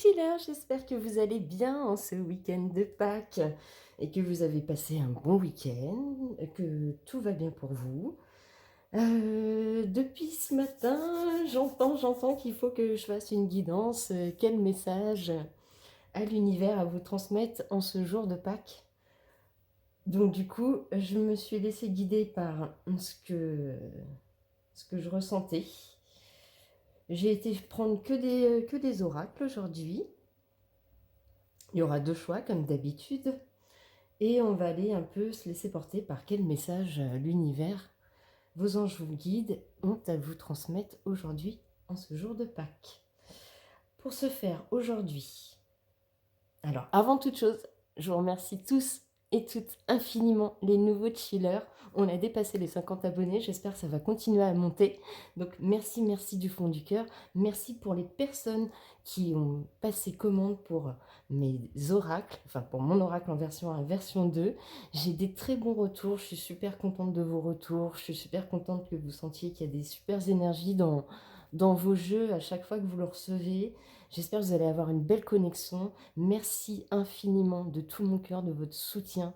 chillers, j'espère que vous allez bien en ce week-end de Pâques et que vous avez passé un bon week-end, que tout va bien pour vous. Depuis ce matin, j'entends qu'il faut que je fasse une guidance. Quel message à l'univers à vous transmettre en ce jour de Pâques? Donc du coup, je me suis laissée guider par ce que je ressentais. J'ai été prendre que des oracles aujourd'hui. Il y aura deux choix comme d'habitude. Et on va aller un peu se laisser porter par quel message l'univers, vos anges vous guident, ont à vous transmettre aujourd'hui en ce jour de Pâques. Pour ce faire aujourd'hui, alors avant toute chose, je vous remercie tous et toutes infiniment les nouveaux chillers. On a dépassé les 50 abonnés, j'espère que ça va continuer à monter. Donc merci du fond du cœur. Merci pour les personnes qui ont passé commande pour mes oracles, enfin pour mon oracle en version 1, version 2. J'ai des très bons retours, je suis super contente de vos retours, je suis super contente que vous sentiez qu'il y a des super énergies dans vos jeux à chaque fois que vous le recevez. J'espère que vous allez avoir une belle connexion. Merci infiniment de tout mon cœur de votre soutien.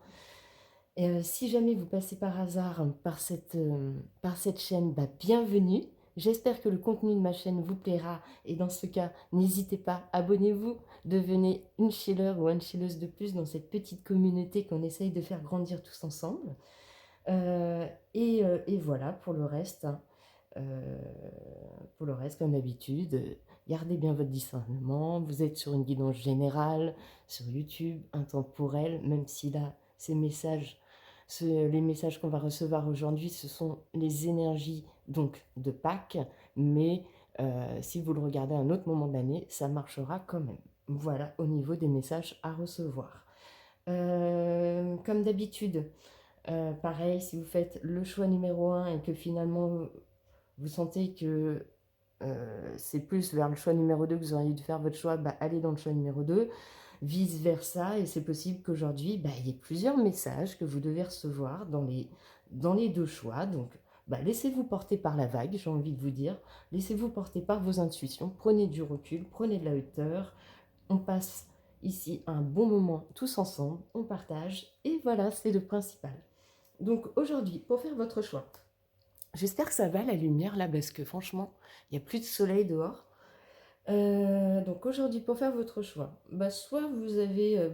Et si jamais vous passez par hasard par cette chaîne, bienvenue. J'espère que le contenu de ma chaîne vous plaira. Et dans ce cas, n'hésitez pas, abonnez-vous, devenez une chiller ou une chilleuse de plus dans cette petite communauté qu'on essaye de faire grandir tous ensemble. Et voilà, pour le reste, comme d'habitude, gardez bien votre discernement. Vous êtes sur une guidance générale, sur YouTube, intemporelle, même si là, les messages qu'on va recevoir aujourd'hui, ce sont les énergies donc de Pâques, mais si vous le regardez à un autre moment de l'année, ça marchera quand même. Voilà, au niveau des messages à recevoir. Comme d'habitude, pareil, si vous faites le choix numéro 1 et que finalement vous sentez que c'est plus vers le choix numéro 2 que vous auriez dû faire votre choix, allez dans le choix numéro 2, vice versa, et c'est possible qu'aujourd'hui, il y ait plusieurs messages que vous devez recevoir dans les deux choix. Donc, laissez-vous porter par la vague, j'ai envie de vous dire, laissez-vous porter par vos intuitions, prenez du recul, prenez de la hauteur, on passe ici un bon moment tous ensemble, on partage, et voilà, c'est le principal. Donc aujourd'hui, pour faire votre choix, j'espère que ça va la lumière là, parce que franchement, il n'y a plus de soleil dehors. Donc aujourd'hui, pour faire votre choix, soit vous avez...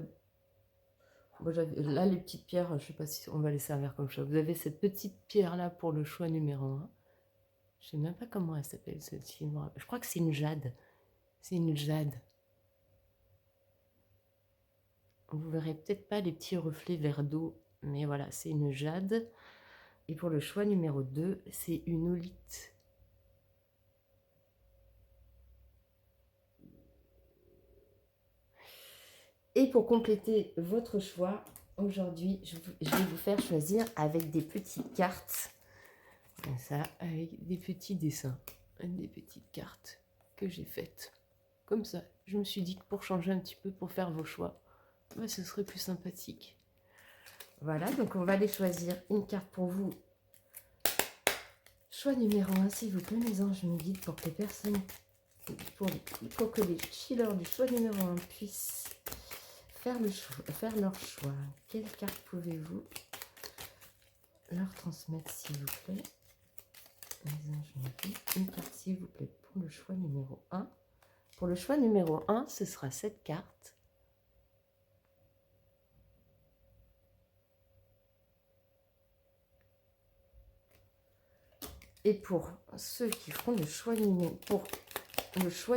là, les petites pierres, je ne sais pas si on va les servir comme ça. Vous avez cette petite pierre là pour le choix numéro 1. Je ne sais même pas comment elle s'appelle celle-ci. Je crois que c'est une jade. C'est une jade. Vous verrez peut-être pas les petits reflets vert d'eau, mais voilà, c'est une jade. Et pour le choix numéro 2, c'est une olite. Et pour compléter votre choix, aujourd'hui, je vais vous faire choisir avec des petites cartes. Comme ça, avec des petits dessins. Des petites cartes que j'ai faites. Comme ça, je me suis dit que pour changer un petit peu, pour faire vos choix, ce serait plus sympathique. Voilà, donc on va aller choisir une carte pour vous. Choix numéro 1, s'il vous plaît, mes anges me guident pour que les personnes, pour que les chillers du choix numéro 1 puissent faire leur choix. Quelle carte pouvez-vous leur transmettre, s'il vous plaît? Les anges me guident. Une carte, s'il vous plaît, pour le choix numéro 1. Pour le choix numéro 1, ce sera cette carte. Et pour ceux qui feront le choix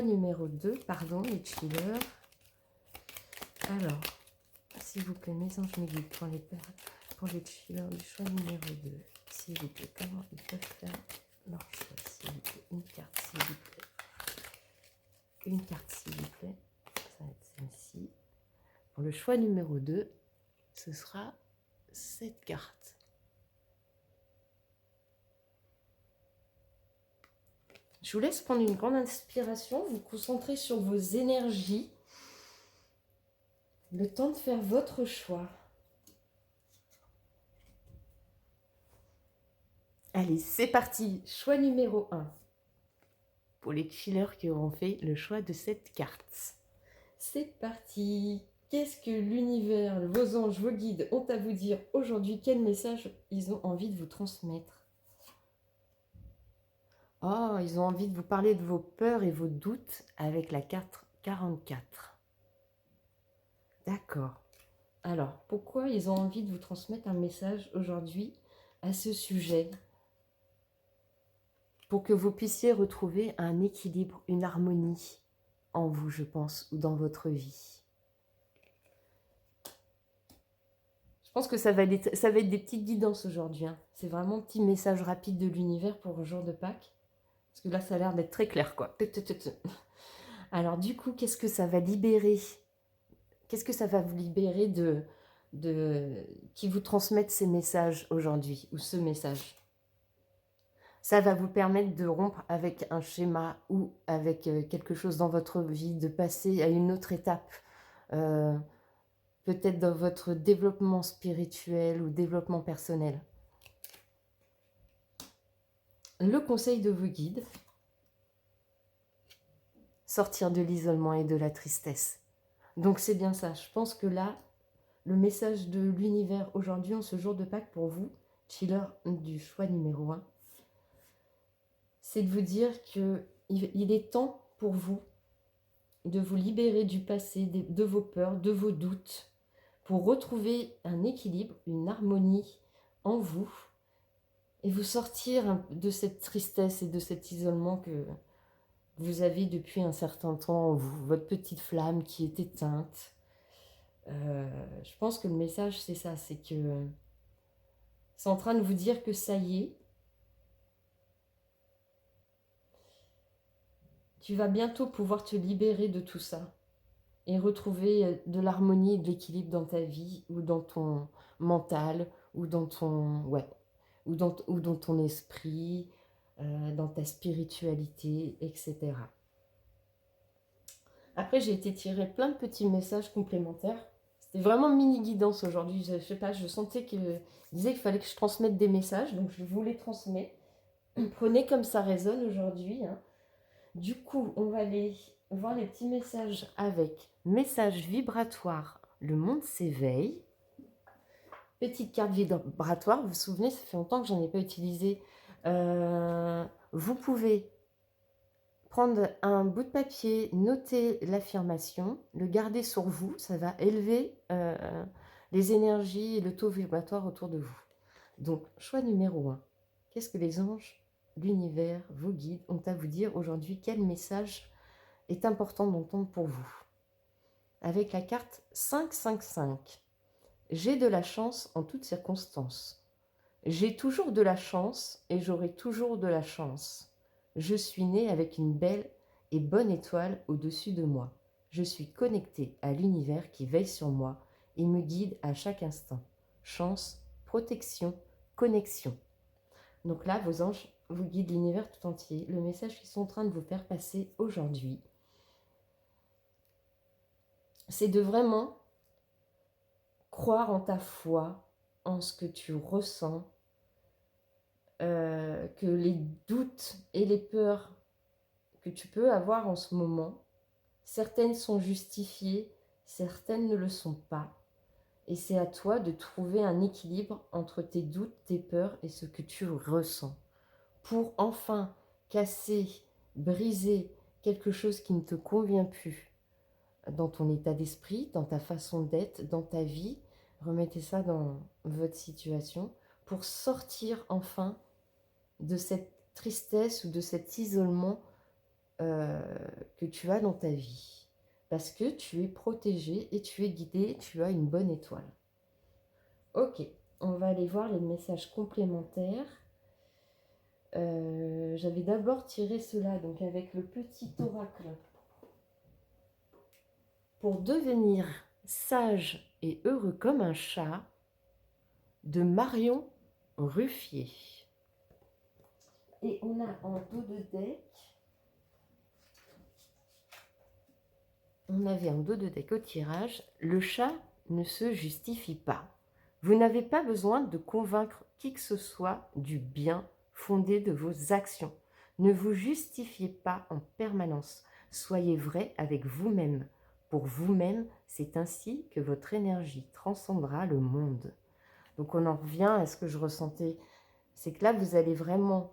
numéro 2, pardon, les chillers. Alors, s'il vous plaît, mes anges me guident pour les chillers du choix numéro 2. S'il vous plaît, comment ils peuvent faire leur choix? S'il vous plaît, une carte, s'il vous plaît. Une carte, s'il vous plaît. Ça va être celle-ci. Pour le choix numéro 2, ce sera cette carte. Je vous laisse prendre une grande inspiration, vous concentrer sur vos énergies. Le temps de faire votre choix. Allez, c'est parti. Choix numéro 1. Pour les chillers qui auront fait le choix de cette carte. C'est parti. Qu'est-ce que l'univers, vos anges, vos guides ont à vous dire aujourd'hui? Quel message ils ont envie de vous transmettre? Oh, ils ont envie de vous parler de vos peurs et vos doutes avec la carte 44. D'accord. Alors, pourquoi ils ont envie de vous transmettre un message aujourd'hui à ce sujet? Pour que vous puissiez retrouver un équilibre, une harmonie en vous, je pense, ou dans votre vie. Je pense que ça va être des petites guidances aujourd'hui. Hein. C'est vraiment un petit message rapide de l'univers pour le jour de Pâques. Parce que là, ça a l'air d'être très clair, quoi. Alors, du coup, qu'est-ce que ça va libérer? Qu'est-ce que ça va vous libérer qui vous transmettent ces messages aujourd'hui, ou ce message? Ça va vous permettre de rompre avec un schéma ou avec quelque chose dans votre vie, de passer à une autre étape. Peut-être dans votre développement spirituel ou développement personnel. Le conseil de vos guides, sortir de l'isolement et de la tristesse. Donc c'est bien ça, je pense que là, le message de l'univers aujourd'hui, en ce jour de Pâques pour vous, chiller du choix numéro 1, c'est de vous dire qu'il est temps pour vous de vous libérer du passé, de vos peurs, de vos doutes, pour retrouver un équilibre, une harmonie en vous, et vous sortir de cette tristesse et de cet isolement que vous avez depuis un certain temps, votre petite flamme qui est éteinte. Je pense que le message, c'est ça, c'est que c'est en train de vous dire que ça y est, tu vas bientôt pouvoir te libérer de tout ça et retrouver de l'harmonie et de l'équilibre dans ta vie ou dans ton mental ou dans ton, ou dans ton esprit, dans ta spiritualité, etc. Après, j'ai été tirer plein de petits messages complémentaires. C'était vraiment mini guidance aujourd'hui. Je sais pas, je sentais qu'il disait qu'il fallait que je transmette des messages, donc je vous les transmets. Prenez comme ça résonne aujourd'hui. Hein. Du coup, on va aller voir les petits messages avec message vibratoire. Le monde s'éveille. Petite carte vibratoire, vous vous souvenez, ça fait longtemps que j'en ai pas utilisé. Vous pouvez prendre un bout de papier, noter l'affirmation, le garder sur vous, ça va élever les énergies et le taux vibratoire autour de vous. Donc, choix numéro 1. Qu'est-ce que les anges, l'univers, vos guides ont à vous dire aujourd'hui? Quel message est important d'entendre pour vous? Avec la carte 555. J'ai de la chance en toutes circonstances. J'ai toujours de la chance et j'aurai toujours de la chance. Je suis né avec une belle et bonne étoile au-dessus de moi. Je suis connecté à l'univers qui veille sur moi et me guide à chaque instant. Chance, protection, connexion. Donc là, vos anges vous guident l'univers tout entier. Le message qu'ils sont en train de vous faire passer aujourd'hui, c'est de vraiment croire en ta foi, en ce que tu ressens, que les doutes et les peurs que tu peux avoir en ce moment, certaines sont justifiées, certaines ne le sont pas. Et c'est à toi de trouver un équilibre entre tes doutes, tes peurs et ce que tu ressens. Pour enfin casser, briser quelque chose qui ne te convient plus dans ton état d'esprit, dans ta façon d'être, dans ta vie. Remettez ça dans votre situation pour sortir enfin de cette tristesse ou de cet isolement que tu as dans ta vie. Parce que tu es protégé et tu es guidé, tu as une bonne étoile. Ok, on va aller voir les messages complémentaires. J'avais d'abord tiré cela, donc avec le petit oracle. Pour devenir sage et heureux comme un chat, de Marion Ruffier. Et on a en dos de deck, on avait un dos de deck au tirage, le chat ne se justifie pas. Vous n'avez pas besoin de convaincre qui que ce soit du bien fondé de vos actions. Ne vous justifiez pas en permanence. Soyez vrai avec vous-même. pour vous-même. C'est ainsi que votre énergie transcendra le monde. Donc on en revient à ce que je ressentais. C'est que là, vous allez vraiment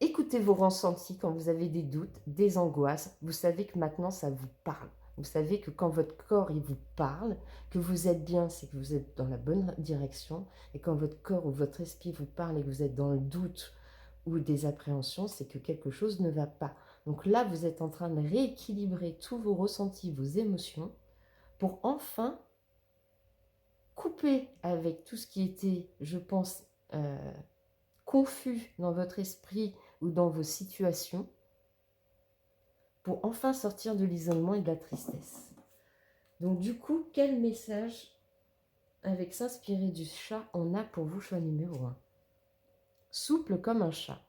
écouter vos ressentis quand vous avez des doutes, des angoisses. Vous savez que maintenant, ça vous parle. Vous savez que quand votre corps il vous parle, que vous êtes bien, c'est que vous êtes dans la bonne direction. Et quand votre corps ou votre esprit vous parle et que vous êtes dans le doute ou des appréhensions, c'est que quelque chose ne va pas. Donc là, vous êtes en train de rééquilibrer tous vos ressentis, vos émotions, pour enfin couper avec tout ce qui était, je pense, confus dans votre esprit ou dans vos situations, pour enfin sortir de l'isolement et de la tristesse. Donc du coup, quel message, avec s'inspirer du chat, on a pour vous, choix numéro 1? Souple comme un chat.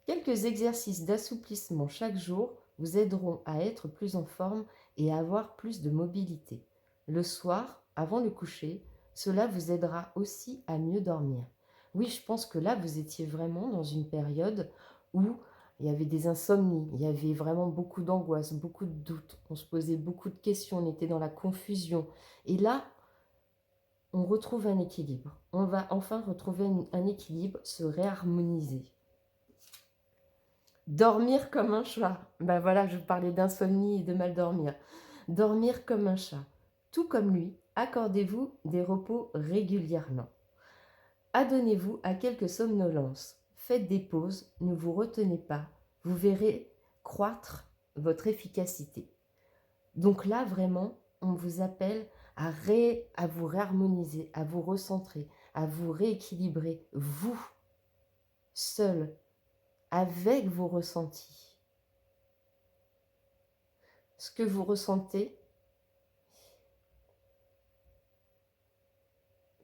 Quelques exercices d'assouplissement chaque jour vous aideront à être plus en forme et à avoir plus de mobilité. Le soir, avant le coucher, cela vous aidera aussi à mieux dormir. Oui, je pense que là, vous étiez vraiment dans une période où il y avait des insomnies, il y avait vraiment beaucoup d'angoisse, beaucoup de doutes, on se posait beaucoup de questions, on était dans la confusion. Et là, on retrouve un équilibre. On va enfin retrouver un équilibre, se réharmoniser. Dormir comme un chat. Ben voilà, je vous parlais d'insomnie et de mal dormir. Dormir comme un chat. Tout comme lui, accordez-vous des repos régulièrement. Adonnez-vous à quelques somnolences. Faites des pauses, ne vous retenez pas. Vous verrez croître votre efficacité. Donc là, vraiment, on vous appelle à vous réharmoniser, à vous recentrer, à vous rééquilibrer, vous, seul, avec vos ressentis. Ce que vous ressentez,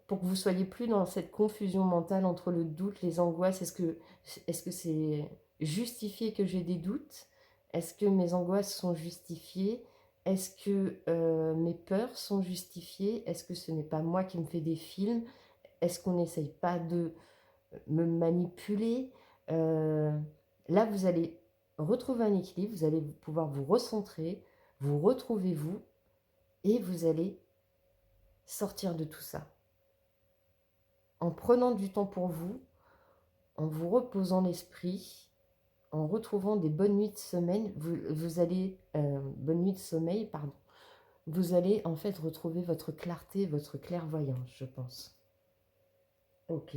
pour que vous soyez plus dans cette confusion mentale entre le doute, les angoisses. Est-ce que c'est justifié que j'ai des doutes? Est-ce que mes angoisses sont justifiées? Est-ce que mes peurs sont justifiées? Est-ce que ce n'est pas moi qui me fais des films? Est-ce qu'on n'essaye pas de me manipuler? Là, vous allez retrouver un équilibre, vous allez pouvoir vous recentrer, vous retrouver vous, et vous allez sortir de tout ça. En prenant du temps pour vous, en vous reposant l'esprit, en retrouvant des bonnes nuits de sommeil, bonnes nuits de sommeil, pardon, vous allez en fait retrouver votre clarté, votre clairvoyance, je pense. Ok.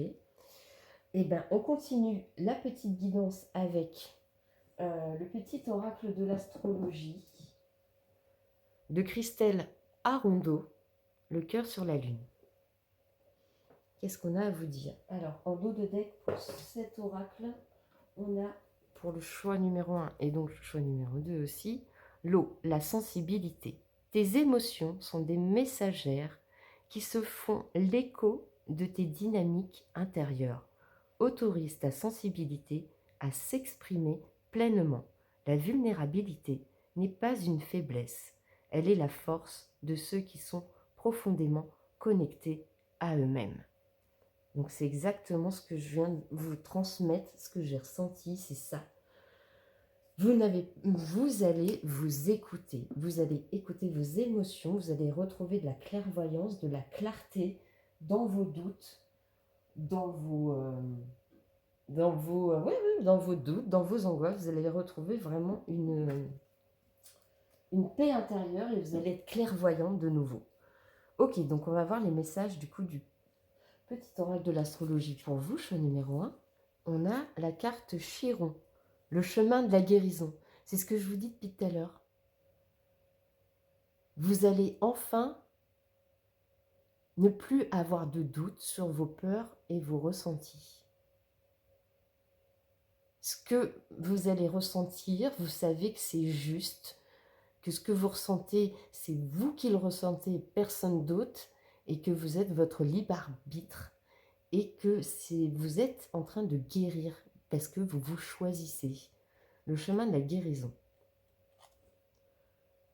Et bien, on continue la petite guidance avec le petit oracle de l'astrologie de Christelle Arondo, le cœur sur la lune. Qu'est-ce qu'on a à vous dire? Alors, en dos de deck, pour cet oracle, on a, pour le choix numéro 1 et donc le choix numéro 2 aussi, l'eau, la sensibilité. Tes émotions sont des messagères qui se font l'écho de tes dynamiques intérieures. Autorise ta sensibilité à s'exprimer pleinement. La vulnérabilité n'est pas une faiblesse, elle est la force de ceux qui sont profondément connectés à eux-mêmes. Donc c'est exactement ce que je viens de vous transmettre, ce que j'ai ressenti, c'est ça. Vous allez vous écouter, vous allez écouter vos émotions, vous allez retrouver de la clairvoyance, de la clarté dans vos doutes, dans vos doutes, dans vos angoisses. Vous allez retrouver vraiment une paix intérieure et vous allez être clairvoyant de nouveau. Ok, donc on va voir les messages du coup du petit oracle de l'astrologie pour vous, choix numéro 1. On a la carte Chiron, le chemin de la guérison. C'est ce que je vous dis depuis tout à l'heure. Vous allez enfin ne plus avoir de doute sur vos peurs et vos ressentis. Ce que vous allez ressentir, vous savez que c'est juste, que ce que vous ressentez, c'est vous qui le ressentez, personne d'autre, et que vous êtes votre libre arbitre, et que vous êtes en train de guérir, parce que vous vous choisissez. Le chemin de la guérison.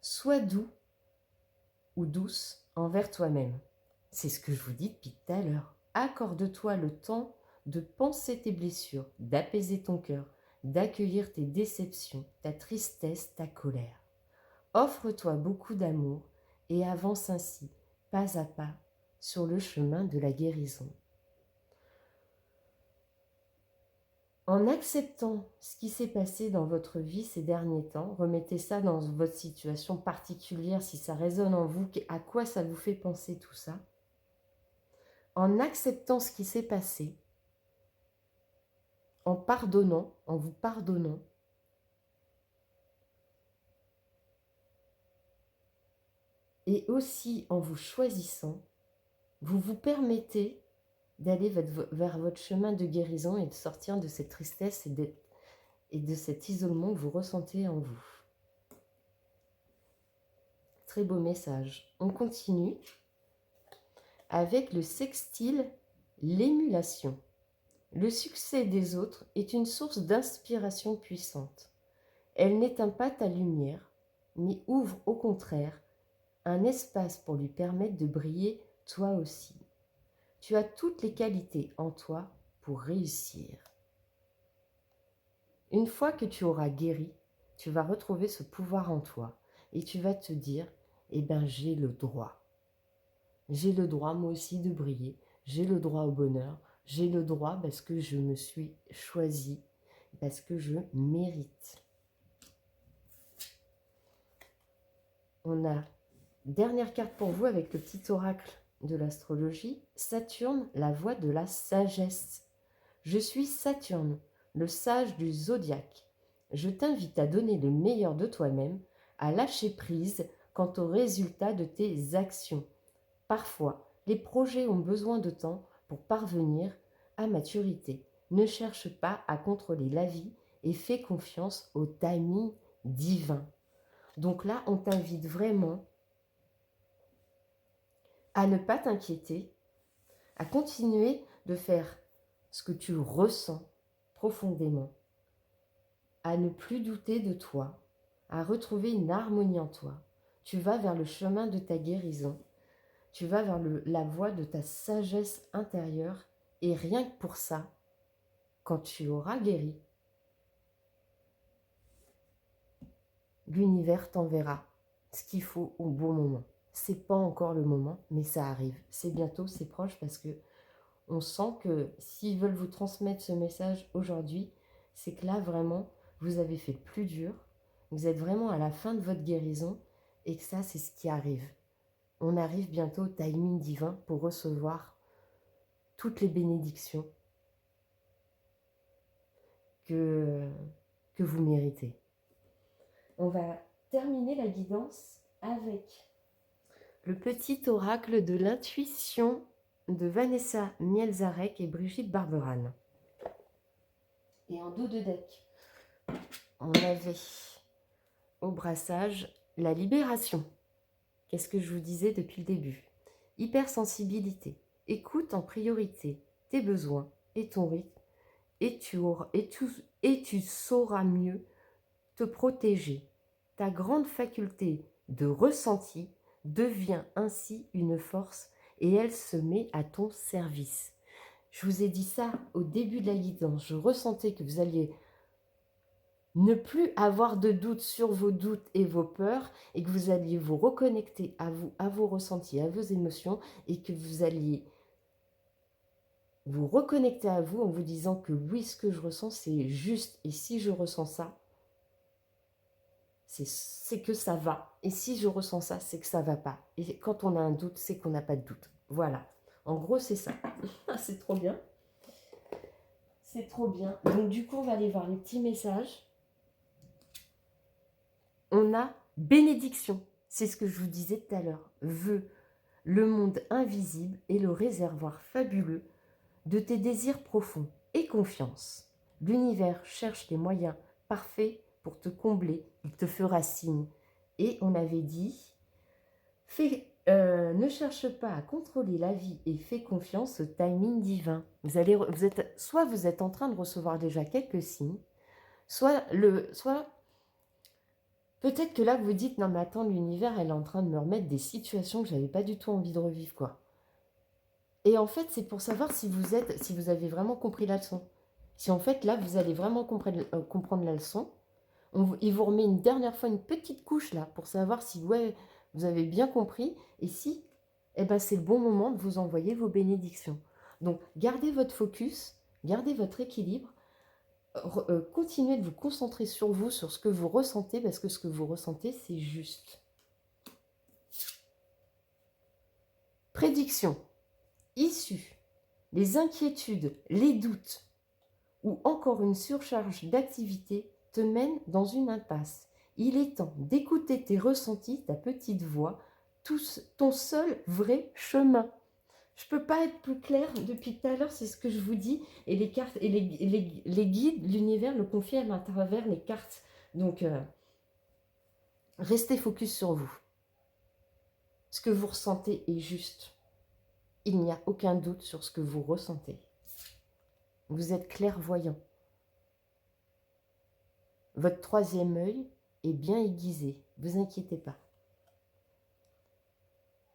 Sois doux ou douce envers toi-même. C'est ce que je vous dis depuis tout à l'heure. Accorde-toi le temps de penser tes blessures, d'apaiser ton cœur, d'accueillir tes déceptions, ta tristesse, ta colère. Offre-toi beaucoup d'amour et avance ainsi, pas à pas, sur le chemin de la guérison. En acceptant ce qui s'est passé dans votre vie ces derniers temps, remettez ça dans votre situation particulière, si ça résonne en vous, à quoi ça vous fait penser tout ça. En acceptant ce qui s'est passé, en pardonnant, en vous pardonnant, et aussi en vous choisissant, vous vous permettez d'aller vers votre chemin de guérison et de sortir de cette tristesse et de cet isolement que vous ressentez en vous. Très beau message. On continue avec le sextile, l'émulation. Le succès des autres est une source d'inspiration puissante. Elle n'éteint pas ta lumière, mais ouvre au contraire un espace pour lui permettre de briller toi aussi. Tu as toutes les qualités en toi pour réussir. Une fois que tu auras guéri, tu vas retrouver ce pouvoir en toi et tu vas te dire, eh bien j'ai le droit. J'ai le droit moi aussi de briller, j'ai le droit au bonheur, j'ai le droit parce que je me suis choisie, parce que je mérite. On a dernière carte pour vous avec le petit oracle de l'astrologie, Saturne, la voie de la sagesse. Je suis Saturne, le sage du zodiaque. Je t'invite à donner le meilleur de toi-même, à lâcher prise quant aux résultats de tes actions. Parfois, les projets ont besoin de temps pour parvenir à maturité. Ne cherche pas à contrôler la vie et fais confiance au timing divin. Donc là, on t'invite vraiment à ne pas t'inquiéter, à continuer de faire ce que tu ressens profondément, à ne plus douter de toi, à retrouver une harmonie en toi. Tu vas vers le chemin de ta guérison, tu vas vers la voie de ta sagesse intérieure et rien que pour ça, quand tu auras guéri, l'univers t'enverra ce qu'il faut au bon moment. C'est pas encore le moment, mais ça arrive. C'est bientôt, c'est proche parce que on sent que s'ils veulent vous transmettre ce message aujourd'hui, c'est que là vraiment, vous avez fait le plus dur, vous êtes vraiment à la fin de votre guérison et que ça, c'est ce qui arrive. On arrive bientôt au timing divin pour recevoir toutes les bénédictions que vous méritez. On va terminer la guidance avec le petit oracle de l'intuition de Vanessa Mielzarek et Brigitte Barberane. Et en dos de deck, on avait au brassage la libération. Qu'est-ce que je vous disais depuis le début? Hypersensibilité. Écoute en priorité tes besoins et ton rythme et tu sauras mieux te protéger. Ta grande faculté de ressenti devient ainsi une force et elle se met à ton service. Je vous ai dit ça au début de la guidance. Je ressentais que vous alliez ne plus avoir de doutes sur vos doutes et vos peurs et que vous alliez vous reconnecter à vous, à vos ressentis, à vos émotions et que vous alliez vous reconnecter à vous en vous disant que oui, ce que je ressens, c'est juste et si je ressens ça, c'est que ça va. Et si je ressens ça, c'est que ça va pas. Et quand on a un doute, c'est qu'on n'a pas de doute. Voilà. En gros, c'est ça. C'est trop bien. C'est trop bien. Donc, du coup, on va aller voir les petits messages. On a bénédiction. C'est ce que je vous disais tout à l'heure. Vœu. Le monde invisible est le réservoir fabuleux de tes désirs profonds et confiance. L'univers cherche les moyens parfaits pour te combler. Il te fera signe. Et on avait dit, ne cherche pas à contrôler la vie et fais confiance au timing divin. Soit vous êtes en train de recevoir déjà quelques signes, soit peut-être que là vous dites, non mais attends, l'univers elle est en train de me remettre des situations que j'avais pas du tout envie de revivre, quoi. Et en fait, c'est pour savoir si vous avez vraiment compris la leçon. Si en fait là vous allez vraiment comprendre la leçon, Il vous remet une dernière fois une petite couche là pour savoir si ouais, vous avez bien compris et si eh ben, c'est le bon moment de vous envoyer vos bénédictions. Donc gardez votre focus, gardez votre équilibre, continuez de vous concentrer sur vous, sur ce que vous ressentez, parce que ce que vous ressentez, c'est juste. Prédiction. Issue. Les inquiétudes, les doutes ou encore une surcharge d'activité te mènent dans une impasse. Il est temps d'écouter tes ressentis, ta petite voix, ton seul vrai chemin. Je ne peux pas être plus claire depuis tout à l'heure, c'est ce que je vous dis. Et les cartes et les guides, l'univers le confirme à travers les cartes. Donc, restez focus sur vous. Ce que vous ressentez est juste. Il n'y a aucun doute sur ce que vous ressentez. Vous êtes clairvoyant. Votre troisième œil est bien aiguisé. Ne vous inquiétez pas.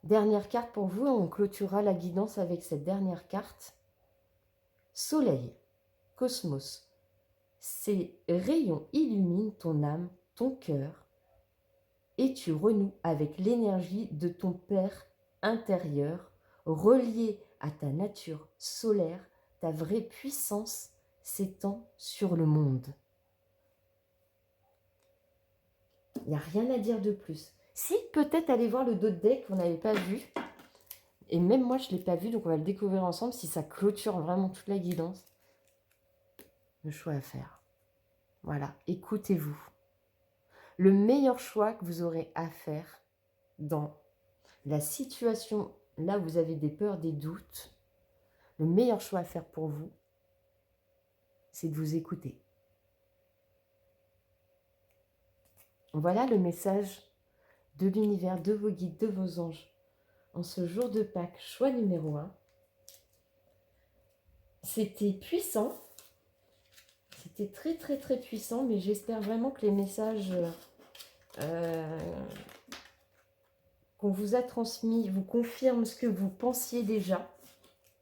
Dernière carte pour vous, on clôturera la guidance avec cette dernière carte. Soleil, cosmos. Ces rayons illuminent ton âme, ton cœur, et tu renoues avec l'énergie de ton Père intérieur, relié à ta nature solaire, ta vraie puissance s'étend sur le monde. Il n'y a rien à dire de plus. Si, peut-être aller voir le dos de deck qu'on n'avait pas vu. Et même moi, je ne l'ai pas vu, donc on va le découvrir ensemble si ça clôture vraiment toute la guidance. Le choix à faire. Voilà, écoutez-vous. Le meilleur choix que vous aurez à faire dans la situation là où vous avez des peurs, des doutes, le meilleur choix à faire pour vous, c'est de vous écouter. Voilà le message de l'univers, de vos guides, de vos anges. En ce jour de Pâques, choix numéro 1. C'était puissant. C'était très très très puissant, mais j'espère vraiment que les messages qu'on vous a transmis vous confirment ce que vous pensiez déjà.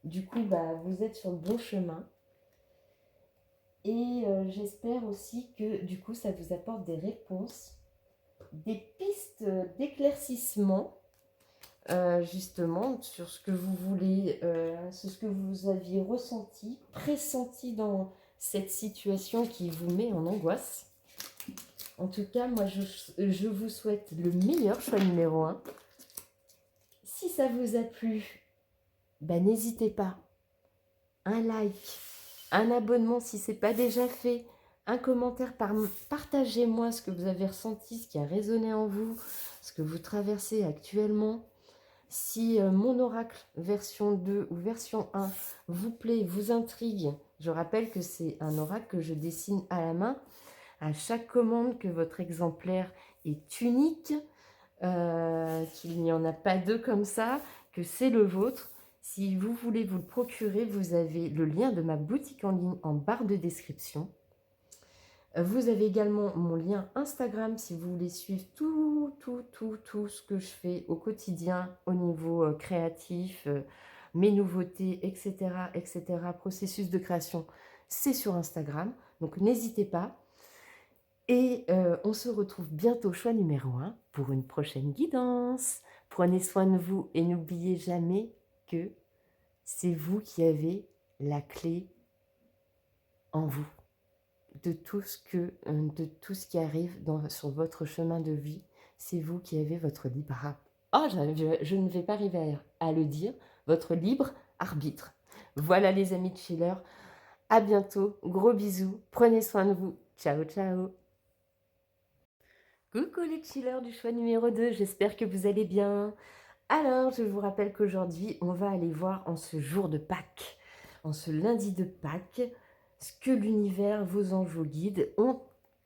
Du coup, vous êtes sur le bon chemin. Et j'espère aussi que du coup, ça vous apporte des réponses, des pistes d'éclaircissement, justement, sur ce que vous voulez, sur ce que vous aviez ressenti, pressenti dans cette situation qui vous met en angoisse. En tout cas, moi, je vous souhaite le meilleur choix numéro 1. Si ça vous a plu, n'hésitez pas. Un like, un abonnement si ce n'est pas déjà fait, un commentaire, partagez-moi ce que vous avez ressenti, ce qui a résonné en vous, ce que vous traversez actuellement. Si mon oracle version 2 ou version 1 vous plaît, vous intrigue, je rappelle que c'est un oracle que je dessine à la main. À chaque commande, que votre exemplaire est unique, qu'il n'y en a pas deux comme ça, que c'est le vôtre. Si vous voulez vous le procurer, vous avez le lien de ma boutique en ligne en barre de description. Vous avez également mon lien Instagram si vous voulez suivre tout ce que je fais au quotidien au niveau créatif, mes nouveautés, etc., etc. Processus de création, c'est sur Instagram. Donc n'hésitez pas. Et on se retrouve bientôt, choix numéro 1, pour une prochaine guidance. Prenez soin de vous et n'oubliez jamais que c'est vous qui avez la clé en vous de tout ce qui arrive sur votre chemin de vie. C'est vous qui avez votre libre arbitre. Oh, je ne vais pas arriver à le dire. Votre libre arbitre. Voilà les amis de Chiller. À bientôt. Gros bisous. Prenez soin de vous. Ciao, ciao. Coucou les chillers du choix numéro 2, j'espère que vous allez bien. Alors, je vous rappelle qu'aujourd'hui, on va aller voir en ce jour de Pâques, en ce lundi de Pâques, ce que l'univers, vos anges, vos guides ont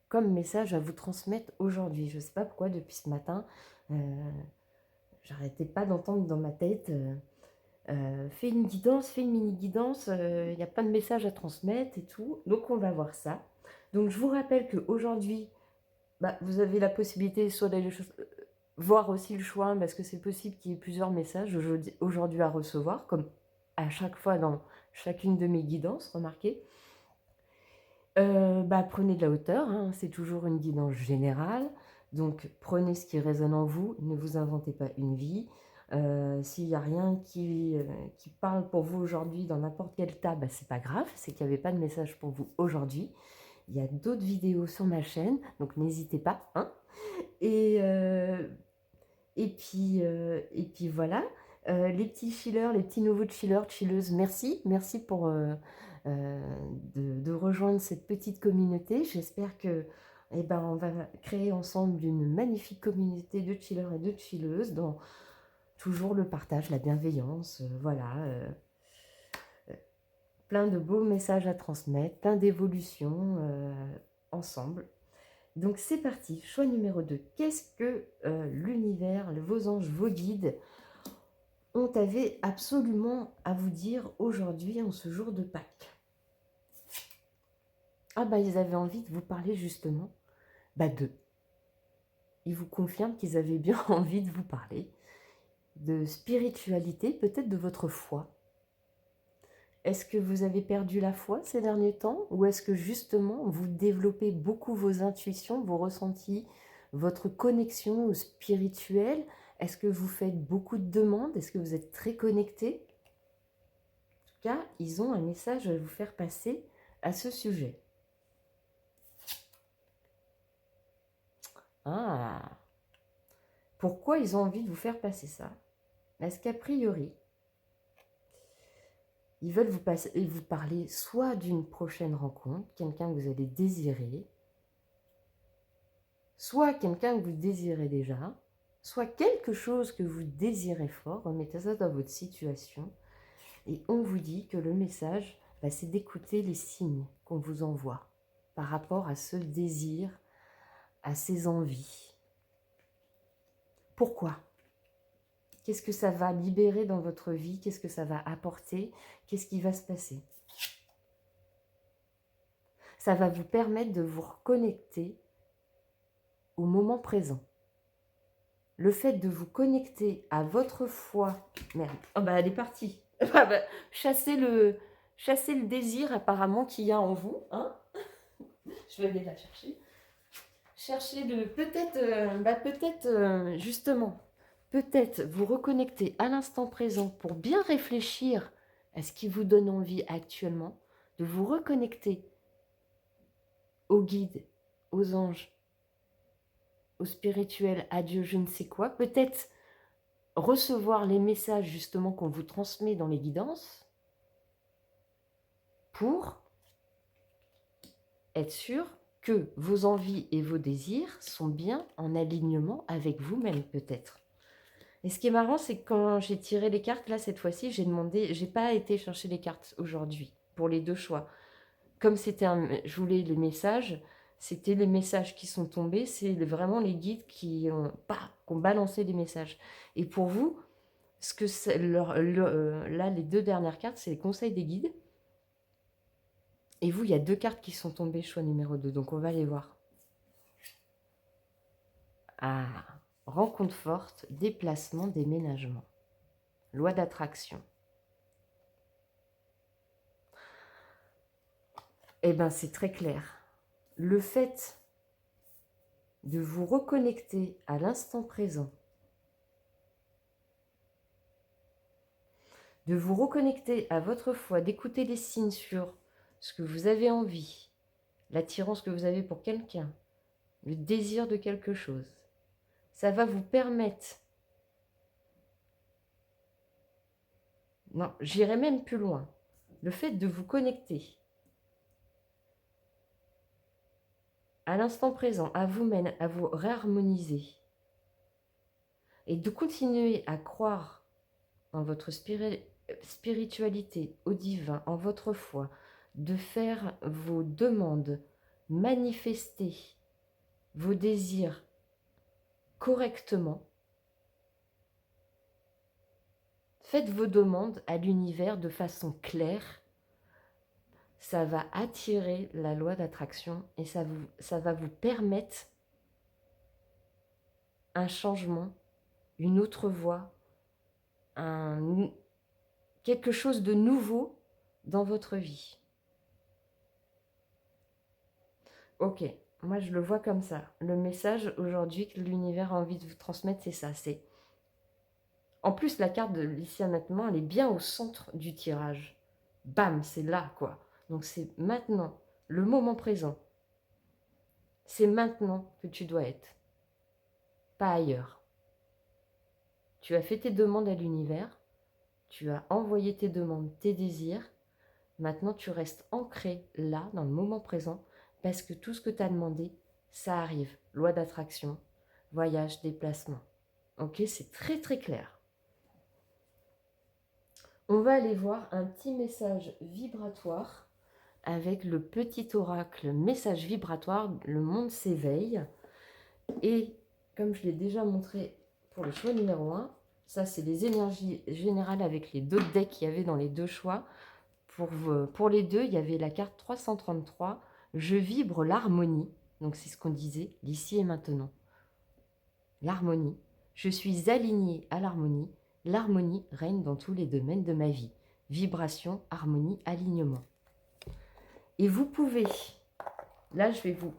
comme message à vous transmettre aujourd'hui. Je ne sais pas pourquoi, depuis ce matin, j'arrêtais pas d'entendre dans ma tête fais une guidance, fais une mini-guidance, il n'y a pas de message à transmettre et tout. Donc, on va voir ça. Donc, je vous rappelle qu'aujourd'hui, vous avez la possibilité soit d'aller voir aussi le choix, parce que c'est possible qu'il y ait plusieurs messages aujourd'hui à recevoir, comme à chaque fois dans chacune de mes guidances, remarquez. Prenez de la hauteur, hein, c'est toujours une guidance générale. Donc, prenez ce qui résonne en vous, ne vous inventez pas une vie. S'il n'y a rien qui parle pour vous aujourd'hui dans n'importe quel tas, c'est pas grave, c'est qu'il n'y avait pas de message pour vous aujourd'hui. Il y a d'autres vidéos sur ma chaîne, donc n'hésitez pas, hein. Et, et puis voilà, les petits chillers, les petits nouveaux chillers, chilleuses, merci pour de rejoindre cette petite communauté. J'espère que on va créer ensemble une magnifique communauté de chillers et de chilleuses dans toujours le partage, la bienveillance, voilà, plein de beaux messages à transmettre, plein d'évolutions ensemble. Donc c'est parti, choix numéro 2. Qu'est-ce que l'univers, vos anges, vos guides avaient absolument à vous dire aujourd'hui en ce jour de Pâques? Ils avaient envie de vous parler justement d'eux. Ils vous confirment qu'ils avaient bien envie de vous parler de spiritualité, peut-être de votre foi. Est-ce que vous avez perdu la foi ces derniers temps ou est-ce que justement vous développez beaucoup vos intuitions, vos ressentis, votre connexion au spirituel? Est-ce que vous faites beaucoup de demandes? Est-ce que vous êtes très connecté? En tout cas, ils ont un message à vous faire passer à ce sujet. Pourquoi ils ont envie de vous faire passer ça? Est-ce qu'a priori, ils veulent vous parler soit d'une prochaine rencontre, quelqu'un que vous allez désirer, soit quelqu'un que vous désirez déjà, soit quelque chose que vous désirez fort, remettez ça dans votre situation, et on vous dit que le message, c'est d'écouter les signes qu'on vous envoie par rapport à ce désir, à ces envies. Pourquoi? Qu'est-ce que ça va libérer dans votre vie? Qu'est-ce que ça va apporter? Qu'est-ce qui va se passer? Ça va vous permettre de vous reconnecter au moment présent. Le fait de vous connecter à votre foi... Merde, elle est partie. Chassez le désir apparemment qu'il y a en vous. Hein. Je vais aller la chercher. Cherchez le... Peut-être, justement, peut-être vous reconnecter à l'instant présent pour bien réfléchir à ce qui vous donne envie actuellement, de vous reconnecter aux guides, aux anges, au spirituel, à Dieu, je ne sais quoi. Peut-être recevoir les messages justement qu'on vous transmet dans les guidances pour être sûr que vos envies et vos désirs sont bien en alignement avec vous-même peut-être. Et ce qui est marrant, c'est que quand j'ai tiré les cartes, là cette fois-ci, j'ai pas été chercher les cartes aujourd'hui pour les deux choix. Comme je voulais les messages, c'était les messages qui sont tombés, c'est vraiment les guides qui ont balancé des messages. Et pour vous, ce que là, les deux dernières cartes, c'est les conseils des guides. Et vous, il y a deux cartes qui sont tombées, choix numéro 2. Donc, on va les voir. Rencontre forte, déplacement, déménagement. Loi d'attraction. C'est très clair. Le fait de vous reconnecter à l'instant présent, de vous reconnecter à votre foi, d'écouter les signes sur ce que vous avez envie, l'attirance que vous avez pour quelqu'un, le désir de quelque chose. Ça va vous permettre... Non, j'irai même plus loin. Le fait de vous connecter à l'instant présent, à vous-même, à vous réharmoniser et de continuer à croire en votre spiritualité, au divin, en votre foi, de faire vos demandes, manifester vos désirs correctement. Faites vos demandes à l'univers de façon claire. Ça va attirer la loi d'attraction et ça va vous permettre un changement, une autre voie, quelque chose de nouveau dans votre vie. Ok, moi je le vois comme ça. Le message aujourd'hui que l'univers a envie de vous transmettre, c'est ça. C'est en plus la carte de l'ici à maintenant, elle est bien au centre du tirage. Bam, c'est là quoi. Donc c'est maintenant, le moment présent. C'est maintenant que tu dois être, pas ailleurs. Tu as fait tes demandes à l'univers, tu as envoyé tes demandes, tes désirs. Maintenant, tu restes ancré là, dans le moment présent, parce que tout ce que tu as demandé, ça arrive. Loi d'attraction, voyage, déplacement. Ok, c'est très très clair. On va aller voir un petit message vibratoire avec le petit oracle message vibratoire. Le monde s'éveille. Et comme je l'ai déjà montré pour le choix numéro 1, ça c'est les énergies générales avec les deux decks qu'il y avait dans les deux choix. Pour les deux, il y avait la carte 333, je vibre l'harmonie. Donc c'est ce qu'on disait, l'ici et maintenant. L'harmonie. Je suis alignée à l'harmonie. L'harmonie règne dans tous les domaines de ma vie. Vibration, harmonie, alignement. Et vous pouvez, là je vais vous,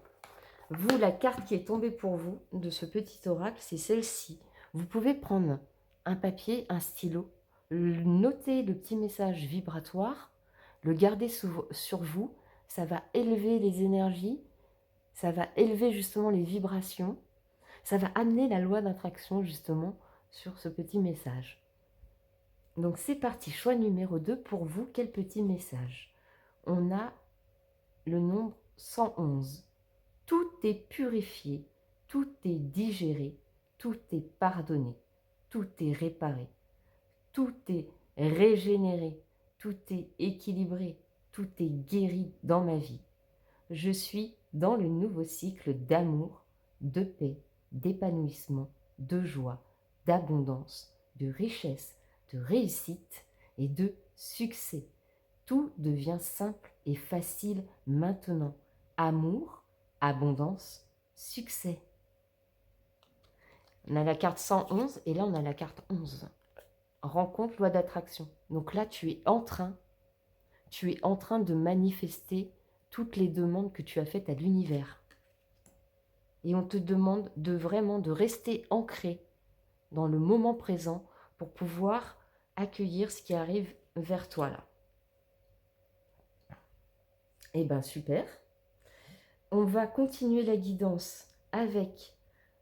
la carte qui est tombée pour vous de ce petit oracle, c'est celle-ci. Vous pouvez prendre un papier, un stylo, noter le petit message vibratoire, le garder sur vous. Ça va élever les énergies, ça va élever justement les vibrations, ça va amener la loi d'attraction justement sur ce petit message. Donc c'est parti, choix numéro 2 pour vous, quel petit message? On a le nombre 111. Tout est purifié, tout est digéré, tout est pardonné, tout est réparé, tout est régénéré, tout est équilibré, tout est guéri dans ma vie. Je suis dans le nouveau cycle d'amour, de paix, d'épanouissement, de joie, d'abondance, de richesse, de réussite et de succès. Tout devient simple et facile maintenant. Amour, abondance, succès. On a la carte 111 et là on a la carte 11. Rencontre, loi d'attraction. Donc là tu es en train de manifester toutes les demandes que tu as faites à l'univers. Et on te demande de rester ancré dans le moment présent pour pouvoir accueillir ce qui arrive vers toi là. Eh bien super. On va continuer la guidance avec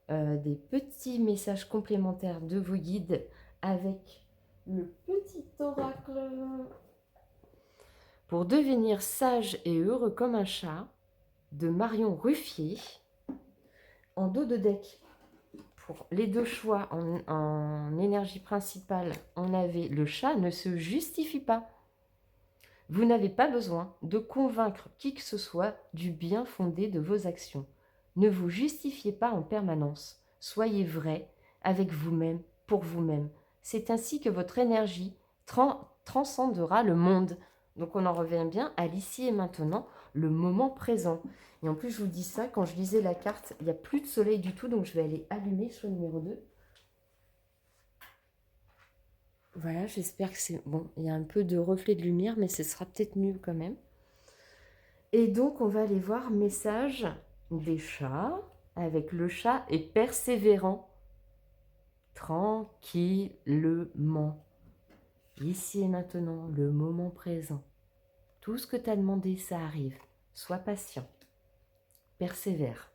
des petits messages complémentaires de vos guides avec le petit oracle. Pour devenir sage et heureux comme un chat, de Marion Ruffier. En dos de deck, pour les deux choix en énergie principale, on avait le chat ne se justifie pas. Vous n'avez pas besoin de convaincre qui que ce soit du bien fondé de vos actions. Ne vous justifiez pas en permanence. Soyez vrai avec vous-même, pour vous-même. C'est ainsi que votre énergie transcendera le monde. Donc on en revient bien à l'ici et maintenant, le moment présent. Et en plus, je vous dis ça, quand je lisais la carte, il n'y a plus de soleil du tout, donc je vais aller allumer choix numéro 2. Voilà, j'espère que c'est bon. Il y a un peu de reflet de lumière, mais ce sera peut-être mieux quand même. Et donc, on va aller voir message des chats, avec le chat est persévérant, tranquillement. Ici et maintenant, le moment présent. Tout ce que tu as demandé, ça arrive. Sois patient. Persévère.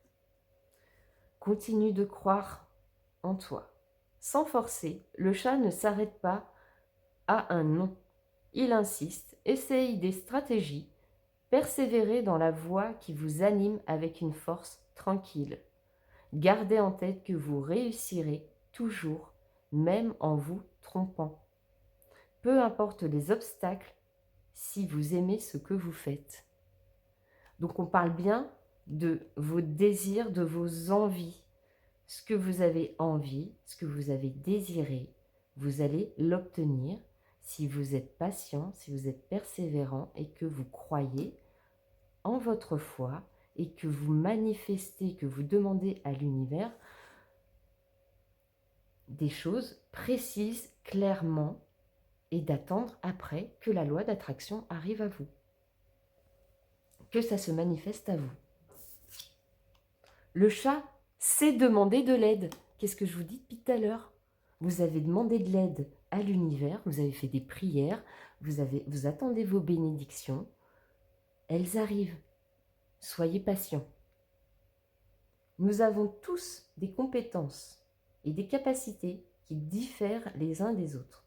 Continue de croire en toi. Sans forcer, le chat ne s'arrête pas à un non. Il insiste, essaye des stratégies, persévérez dans la voie qui vous anime avec une force tranquille. Gardez en tête que vous réussirez toujours, même en vous trompant. Peu importe les obstacles, si vous aimez ce que vous faites. Donc on parle bien de vos désirs, de vos envies. Ce que vous avez envie, ce que vous avez désiré, vous allez l'obtenir si vous êtes patient, si vous êtes persévérant et que vous croyez en votre foi et que vous manifestez, que vous demandez à l'univers des choses précises, clairement, et d'attendre après que la loi d'attraction arrive à vous, que ça se manifeste à vous. Le chat sait demander de l'aide. Qu'est-ce que je vous dis depuis tout à l'heure? Vous avez demandé de l'aide à l'univers, vous avez fait des prières, vous attendez vos bénédictions. Elles arrivent. Soyez patients. Nous avons tous des compétences et des capacités qui diffèrent les uns des autres.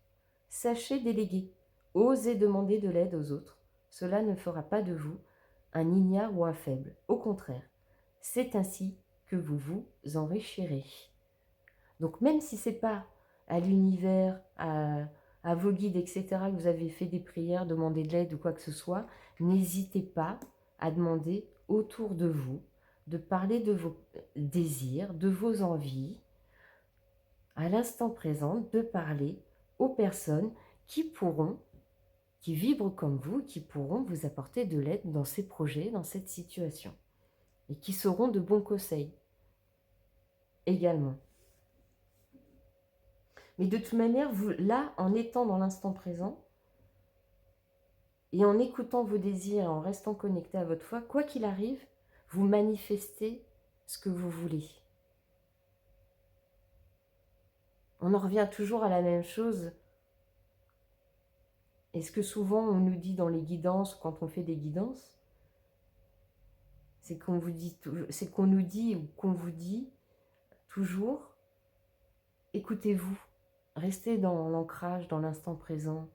Sachez déléguer, osez demander de l'aide aux autres. Cela ne fera pas de vous un ignare ou un faible. Au contraire, c'est ainsi que vous vous enrichirez. Donc même si ce n'est pas à l'univers, à vos guides, etc., que vous avez fait des prières, demandé de l'aide ou quoi que ce soit, n'hésitez pas à demander autour de vous, de parler de vos désirs, de vos envies, à l'instant présent, de parler aux personnes qui vibrent comme vous, qui pourront vous apporter de l'aide dans ces projets, dans cette situation, et qui seront de bons conseils également. Mais de toute manière, vous, là, en étant dans l'instant présent, et en écoutant vos désirs, en restant connecté à votre foi, quoi qu'il arrive, vous manifestez ce que vous voulez. On en revient toujours à la même chose. Et ce que souvent on nous dit dans les guidances, quand on fait des guidances, c'est qu'on nous dit ou qu'on vous dit toujours, écoutez-vous, restez dans l'ancrage, dans l'instant présent,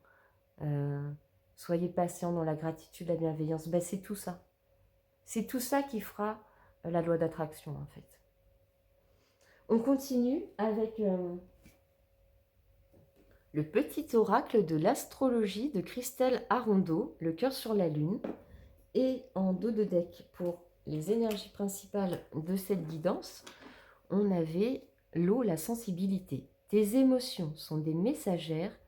soyez patient dans la gratitude, la bienveillance. Ben, c'est tout ça. C'est tout ça qui fera la loi d'attraction, en fait. On continue avec le petit oracle de l'astrologie de Christelle Arondeau, le cœur sur la lune, et en dos de deck pour les énergies principales de cette guidance, on avait l'eau, la sensibilité. Tes émotions sont des messagères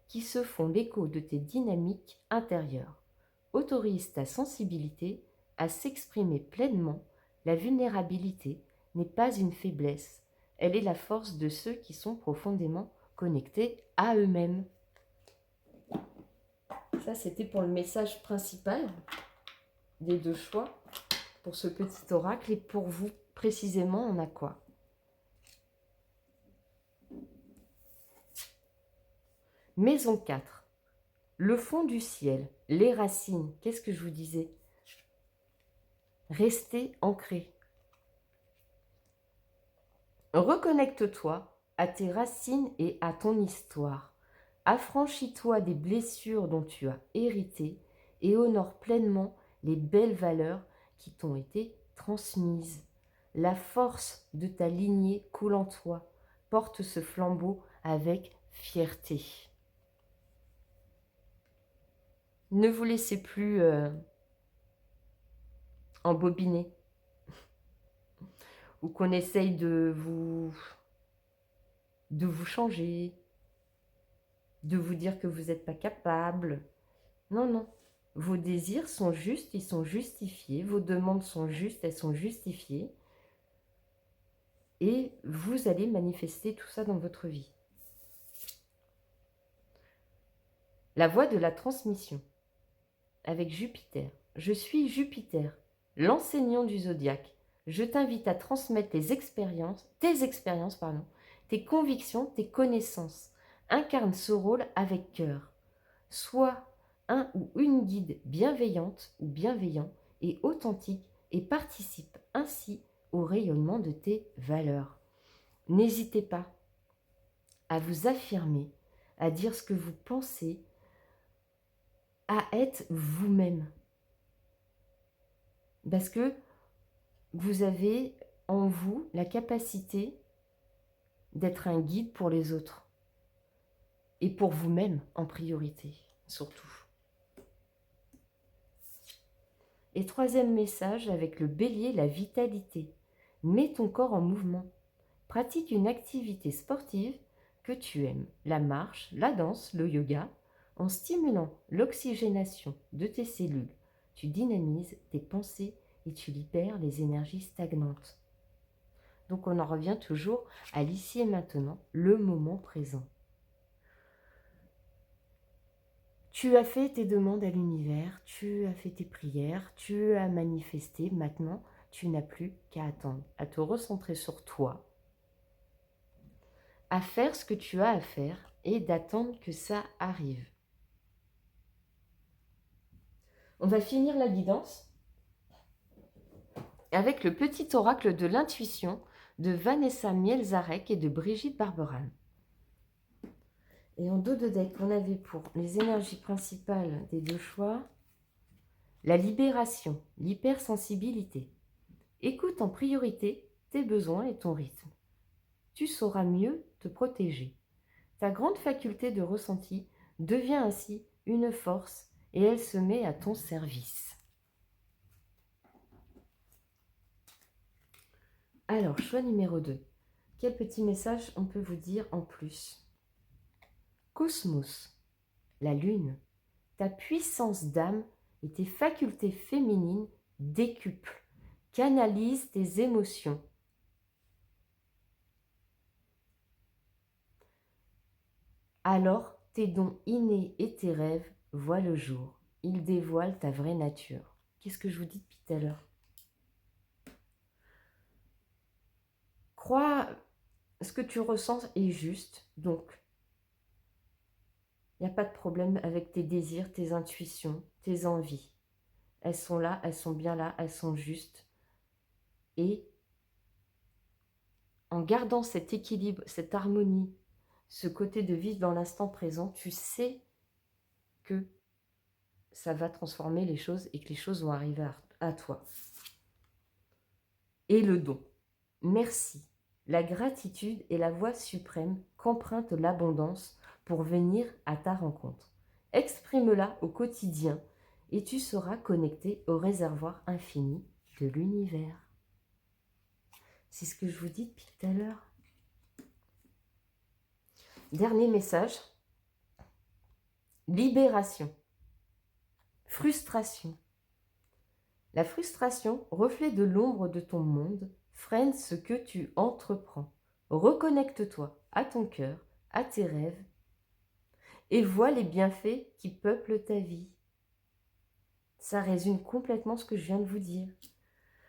qui se font l'écho de tes dynamiques intérieures. Autorise ta sensibilité à s'exprimer pleinement. La vulnérabilité n'est pas une faiblesse, elle est la force de ceux qui sont profondément connectés à eux-mêmes. Ça, c'était pour le message principal des deux choix, pour ce petit oracle. Et pour vous, précisément, on a quoi? Maison 4. Le fond du ciel, les racines. Qu'est-ce que je vous disais? Restez ancré. Reconnecte-toi à tes racines et à ton histoire. Affranchis-toi des blessures dont tu as hérité et honore pleinement les belles valeurs qui t'ont été transmises. La force de ta lignée coule en toi. Porte ce flambeau avec fierté. Ne vous laissez plus embobiner ou qu'on essaye de vous changer, de vous dire que vous n'êtes pas capable. Non, non. Vos désirs sont justes, ils sont justifiés. Vos demandes sont justes, elles sont justifiées. Et vous allez manifester tout ça dans votre vie. La voie de la transmission avec Jupiter. Je suis Jupiter, l'enseignant du zodiaque. Je t'invite à transmettre tes expériences, tes convictions, tes connaissances. Incarne ce rôle avec cœur. Sois un ou une guide bienveillante ou bienveillant et authentique et participe ainsi au rayonnement de tes valeurs. N'hésitez pas à vous affirmer, à dire ce que vous pensez, à être vous-même. Parce que vous avez en vous la capacité d'être un guide pour les autres. Et pour vous-même en priorité, surtout. Et troisième message avec le bélier, la vitalité. Mets ton corps en mouvement. Pratique une activité sportive que tu aimes, la marche, la danse, le yoga, en stimulant l'oxygénation de tes cellules. Tu dynamises tes pensées et tu libères les énergies stagnantes. Donc on en revient toujours à l'ici et maintenant, le moment présent. Tu as fait tes demandes à l'univers, tu as fait tes prières, tu as manifesté. Maintenant, tu n'as plus qu'à attendre, à te recentrer sur toi, à faire ce que tu as à faire et d'attendre que ça arrive. On va finir la guidance avec le petit oracle de l'intuition de Vanessa Mielzarek et de Brigitte Barberan. Et en dos de deck, on avait pour les énergies principales des deux choix, la libération, l'hypersensibilité. Écoute en priorité tes besoins et ton rythme. Tu sauras mieux te protéger. Ta grande faculté de ressenti devient ainsi une force et elle se met à ton service. Alors, choix numéro 2. Quel petit message on peut vous dire en plus? Cosmos, la lune, ta puissance d'âme et tes facultés féminines décuplent, canalise tes émotions. Alors, tes dons innés et tes rêves voient le jour. Ils dévoilent ta vraie nature. Qu'est-ce que je vous dis depuis tout à l'heure? Crois, ce que tu ressens est juste, donc il n'y a pas de problème avec tes désirs, tes intuitions, tes envies. Elles sont là, elles sont bien là, elles sont justes. Et en gardant cet équilibre, cette harmonie, ce côté de vivre dans l'instant présent, tu sais que ça va transformer les choses et que les choses vont arriver à toi. Et le don. Merci. La gratitude est la voie suprême qu'emprunte l'abondance pour venir à ta rencontre. Exprime-la au quotidien et tu seras connecté au réservoir infini de l'univers. C'est ce que je vous dis depuis tout à l'heure. Dernier message. Libération. Frustration. La frustration, reflet de l'ombre de ton monde, freine ce que tu entreprends. Reconnecte-toi à ton cœur, à tes rêves, et vois les bienfaits qui peuplent ta vie. Ça résume complètement ce que je viens de vous dire.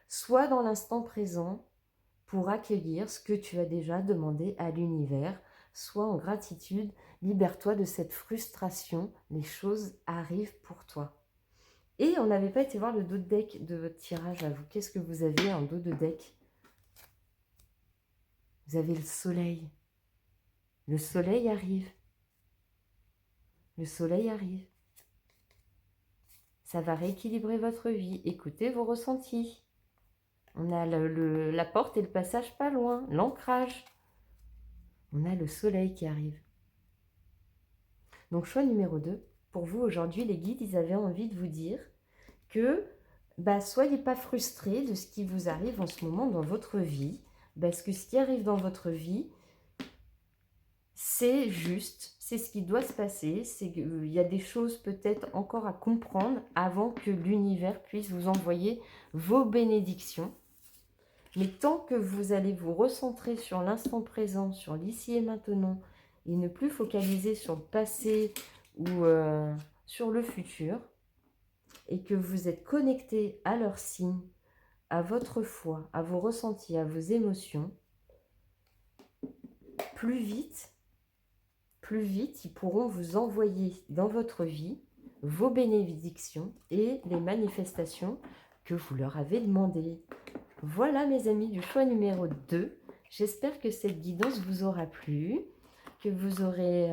Sois dans l'instant présent pour accueillir ce que tu as déjà demandé à l'univers. Sois en gratitude, libère-toi de cette frustration, les choses arrivent pour toi. Et on n'avait pas été voir le dos de deck de votre tirage à vous. Qu'est-ce que vous avez en dos de deck? Vous avez le soleil. Le soleil arrive. Le soleil arrive. Ça va rééquilibrer votre vie. Écoutez vos ressentis. On a la porte et le passage pas loin. L'ancrage. On a le soleil qui arrive. Donc choix numéro 2. Pour vous aujourd'hui, les guides, ils avaient envie de vous dire que soyez pas frustrés de ce qui vous arrive en ce moment dans votre vie. Parce que ce qui arrive dans votre vie, c'est juste, c'est ce qui doit se passer. Il y a des choses peut-être encore à comprendre avant que l'univers puisse vous envoyer vos bénédictions. Mais tant que vous allez vous recentrer sur l'instant présent, sur l'ici et maintenant, et ne plus focaliser sur le passé ou sur le futur, et que vous êtes connecté à leurs signes, à votre foi, à vos ressentis, à vos émotions, plus vite, ils pourront vous envoyer dans votre vie vos bénédictions et les manifestations que vous leur avez demandées. Voilà mes amis du choix numéro 2. J'espère que cette guidance vous aura plu, que vous aurez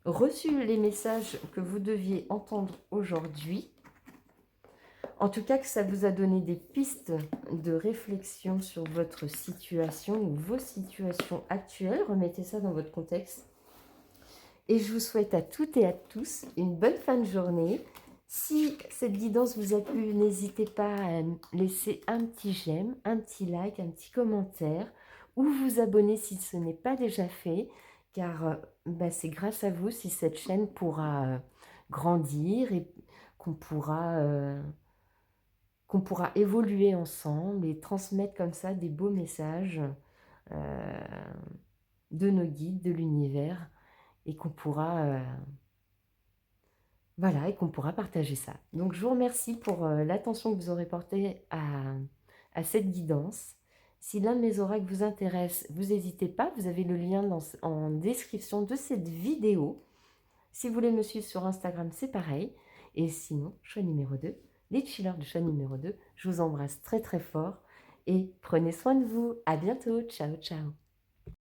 reçu les messages que vous deviez entendre aujourd'hui. En tout cas, que ça vous a donné des pistes de réflexion sur votre situation ou vos situations actuelles. Remettez ça dans votre contexte. Et je vous souhaite à toutes et à tous une bonne fin de journée. Si cette guidance vous a plu, n'hésitez pas à laisser un petit j'aime, un petit like, un petit commentaire ou vous abonner si ce n'est pas déjà fait, car c'est grâce à vous si cette chaîne pourra grandir et qu'on pourra évoluer ensemble et transmettre comme ça des beaux messages de nos guides, de l'univers, et qu'on pourra Voilà, et qu'on pourra partager ça. Donc je vous remercie pour l'attention que vous aurez portée à cette guidance. Si l'un de mes oracles vous intéresse, vous n'hésitez pas, vous avez le lien en description de cette vidéo. Si vous voulez me suivre sur Instagram, c'est pareil. Et sinon, choix numéro 2, les chillers de choix numéro 2, je vous embrasse très très fort et prenez soin de vous. À bientôt, ciao ciao.